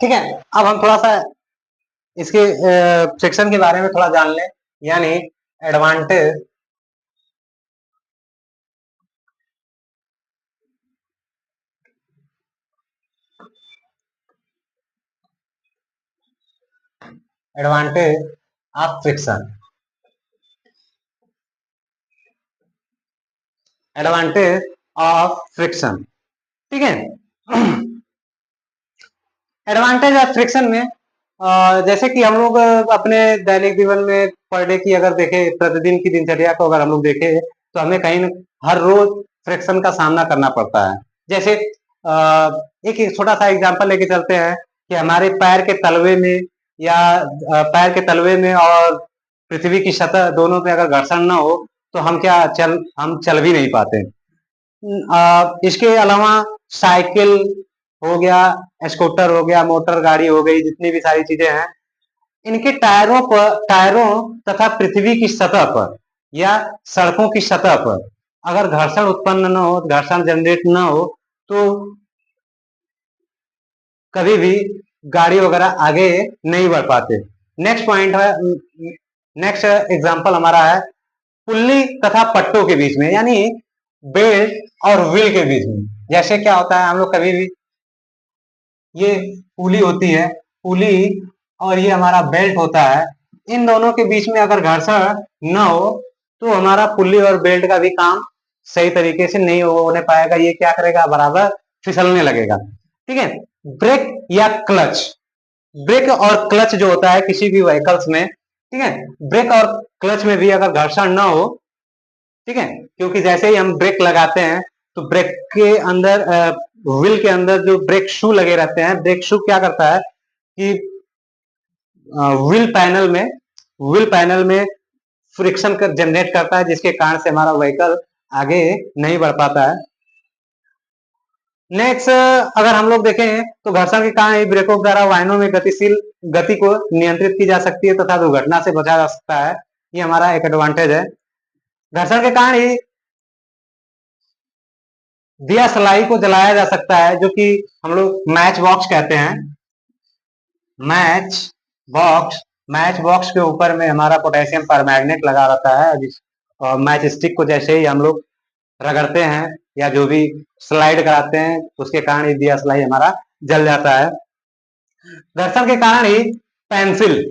ठीक है, अब हम थोड़ा सा इसके फ्रिक्शन के बारे में थोड़ा जान लें, यानी advantage advantage of friction. Advantage of friction, ठीक है। एडवांटेज ऑफ फ्रिक्शन में जैसे कि हम लोग अपने दैनिक जीवन में पर डे की अगर देखें, प्रतिदिन की दिनचर्या को अगर हम लोग देखें, तो हमें कहीं हर रोज फ्रिक्शन का सामना करना पड़ता है। जैसे एक छोटा सा एग्जांपल लेके चलते हैं कि हमारे पैर के तलवे में या पैर के तलवे में और पृथ्वी की सतह दोनों पे अगर घर्षण ना हो तो हम चल भी नहीं पाते। इसके अलावा साइकिल हो गया, स्कूटर हो गया, मोटर गाड़ी हो गई, जितनी भी सारी चीजें हैं, इनके टायरों तथा पृथ्वी की सतह पर या सड़कों की सतह पर अगर घर्षण उत्पन्न न हो, घर्षण जनरेट न हो, तो कभी भी गाड़ी वगैरह आगे नहीं बढ़ पाते। नेक्स्ट पॉइंट है, नेक्स्ट एग्जांपल हमारा है पुल्ली तथा पट्टों के बीच में, यानी बेल्ट और व्हील के बीच में। जैसे क्या होता है, हम लोग कभी भी ये पुली होती है, पुली और ये हमारा बेल्ट होता है, इन दोनों के बीच में अगर घर्षण न हो तो हमारा पुल्ली और बेल्ट का भी काम सही तरीके से नहीं होने पाएगा। ये क्या करेगा, बराबर फिसलने लगेगा। ठीक है। ब्रेक या क्लच, ब्रेक और क्लच जो होता है किसी भी व्हीकल्स में, ठीक है, ब्रेक और क्लच में भी अगर घर्षण न हो, ठीक है, क्योंकि जैसे ही हम ब्रेक लगाते हैं तो ब्रेक के अंदर व्हील के अंदर जो ब्रेक शू लगे रहते हैं, ब्रेक शू क्या करता है कि व्हील पैनल में फ्रिक्शन जनरेट करता है, जिसके कारण से हमारा व्हीकल आगे नहीं बढ़ पाता है। नेक्स्ट अगर हम लोग देखें तो घर्षण के कारण ब्रेकों द्वारा वाहनों में गतिशील गति को नियंत्रित की जा सकती है तथा दुर्घटना से बचा जा सकता है। ये हमारा एक एडवांटेज है। घर्षण के कारण ही दिया सलाई को जलाया जा सकता है, जो कि हम लोग मैच बॉक्स कहते हैं। मैच बॉक्स, मैच बॉक्स के ऊपर में हमारा पोटेशियम परमैंगनेट लगा रहता है, और मैच स्टिक को जैसे ही हम लोग रगड़ते हैं या जो भी स्लाइड कराते हैं, उसके कारण ही दिया सलाई हमारा जल जाता है। घर्षण के कारण ही पेंसिल,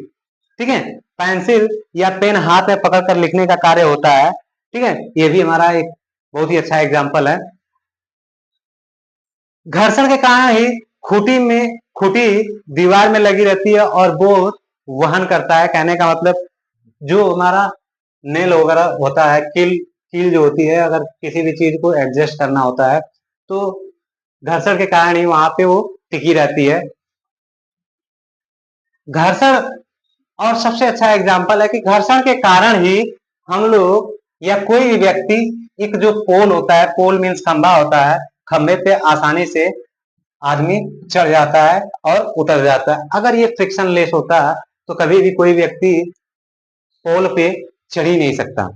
ठीक है, पेंसिल या पेन हाथ में पकड़कर लिखने का कार्य होता है। ठीक है, ये भी हमारा एक बहुत ही अच्छा एग्जाम्पल है। घर्षण के कारण ही खूटी दीवार में लगी रहती है और वो वहन करता है। कहने का मतलब जो हमारा नेल वगैरह होता है, कील जो होती है, अगर किसी भी चीज को एडजस्ट करना होता है तो घर्षण के कारण ही वहां पे वो टिकी रहती है। घर्षण, और सबसे अच्छा एग्जाम्पल है कि घर्षण के कारण ही हम लोग या कोई भी व्यक्ति, एक जो पोल होता है, पोल मीन्स खंभा होता है, खंभे पे आसानी से आदमी चढ़ जाता है और उतर जाता है। अगर ये फ्रिक्शन लेस होता तो कभी भी कोई व्यक्ति पोल पे चढ़ ही नहीं सकता।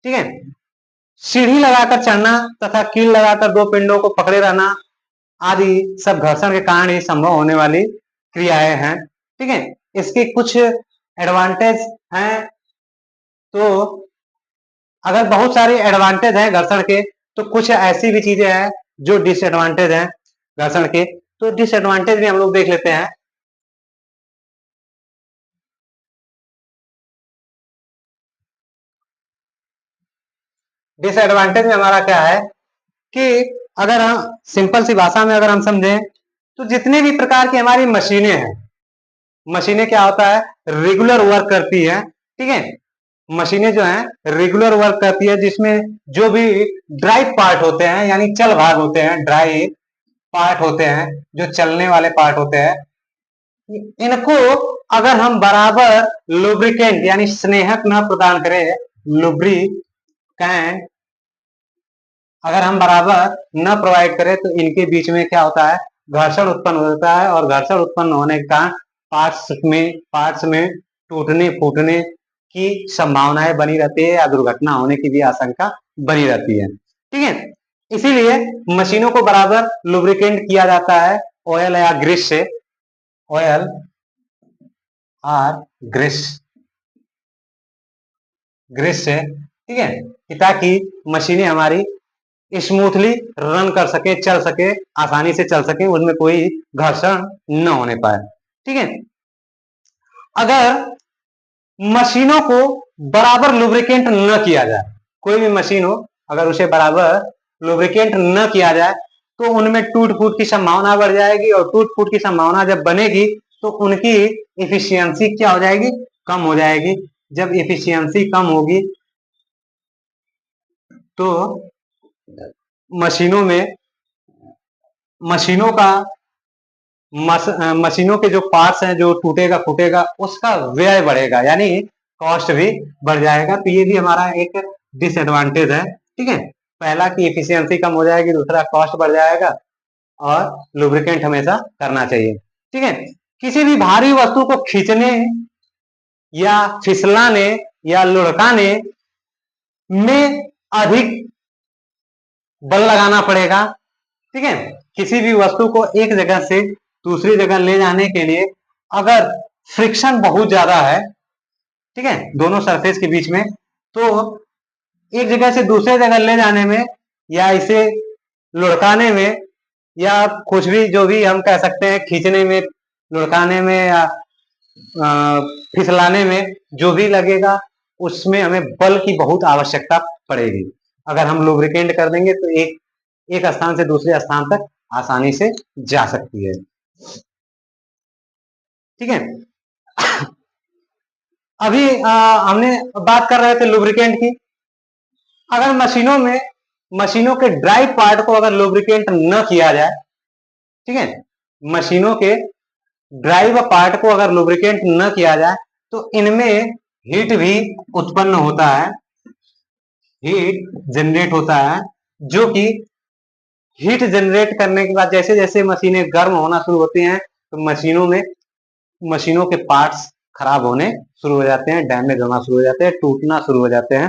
ठीक है। सीढ़ी लगाकर चढ़ना तथा कील लगाकर दो पिंडों को पकड़े रहना आदि सब घर्षण के कारण ही संभव होने वाली क्रियाएं हैं। ठीक है। इसके कुछ एडवांटेज हैं, तो अगर बहुत सारे एडवांटेज हैं घर्षण के, तो कुछ ऐसी भी चीजें हैं जो डिसएडवांटेज हैं घर्षण के। तो डिसएडवांटेज भी हम लोग देख लेते हैं। डिसएडवांटेज में हमारा क्या है कि अगर हम सिंपल सी भाषा में अगर हम समझें तो जितने भी प्रकार की हमारी मशीनें हैं, मशीनें क्या होता है, रेगुलर वर्क करती है। ठीक है, मशीनें जो हैं रेगुलर वर्क करती है, जिसमें जो भी ड्राइव पार्ट होते हैं, यानी चल भाग होते हैं, ड्राइव पार्ट होते हैं, जो चलने वाले पार्ट होते हैं, इनको अगर हम बराबर लुब्रिकेंट यानी स्नेहक न प्रदान करें, लुब्रिकेंट अगर हम बराबर न प्रोवाइड करें, तो इनके बीच में क्या होता है, घर्षण उत्पन्न होता है, और घर्षण उत्पन्न होने के कारण पार्ट्स में टूटने फूटने की संभावनाएं बनी रहती है या दुर्घटना होने की भी आशंका बनी रहती है। ठीक है, इसीलिए मशीनों को बराबर लुब्रिकेंट किया जाता है ऑयल या ग्रीस से। ऑयल और ग्रीस ग्रीस से, ठीक है, कि ताकि मशीनें हमारी स्मूथली रन कर सके, चल सके, आसानी से चल सके, उनमें कोई घर्षण न होने पाए। ठीक है, अगर मशीनों को बराबर लुब्रिकेंट न किया जाए, कोई भी मशीन हो अगर उसे बराबर लुब्रिकेंट न किया जाए तो उनमें टूट फूट की संभावना बढ़ जाएगी, और टूट फूट की संभावना जब बनेगी तो उनकी एफिशिएंसी क्या हो जाएगी, कम हो जाएगी। जब एफिशिएंसी कम होगी तो मशीनों में मशीनों का मशीनों के जो पार्ट्स हैं, जो टूटेगा फूटेगा, उसका व्यय बढ़ेगा, यानी कॉस्ट भी बढ़ जाएगा। तो ये भी हमारा एक डिसएडवांटेज है। ठीक है, पहला की एफिशिएंसी कम हो जाएगी, दूसरा कॉस्ट बढ़ जाएगा, और लुब्रिकेंट हमेशा करना चाहिए। ठीक है, किसी भी भारी वस्तु को खींचने या फिसलाने या लुढ़काने में अधिक बल लगाना पड़ेगा। ठीक है, किसी भी वस्तु को एक जगह से दूसरी जगह ले जाने के लिए अगर फ्रिक्शन बहुत ज्यादा है, ठीक है, दोनों सरफेस के बीच में, तो एक जगह से दूसरे जगह ले जाने में या इसे लुढ़काने में या कुछ भी जो भी हम कह सकते हैं, खींचने में, लुढ़काने में या फिसलाने में जो भी लगेगा उसमें हमें बल की बहुत आवश्यकता पड़ेगी। अगर हम लुब्रिकेंट कर देंगे तो एक स्थान से दूसरे स्थान तक आसानी से जा सकती है। ठीक है, अभी हमने बात कर रहे थे लुब्रिकेंट की। अगर मशीनों के ड्राइव पार्ट को अगर लुब्रिकेंट न किया जाए, ठीक है, मशीनों के ड्राइव पार्ट को अगर लुब्रिकेंट न किया जाए तो इनमें हीट भी उत्पन्न होता है, हीट जनरेट होता है, जो कि हीट जनरेट करने के बाद जैसे जैसे मशीनें गर्म होना शुरू होती हैं तो मशीनों के पार्ट्स खराब होने शुरू हो जाते हैं, डैमेज होना शुरू हो जाते हैं, टूटना शुरू हो जाते हैं।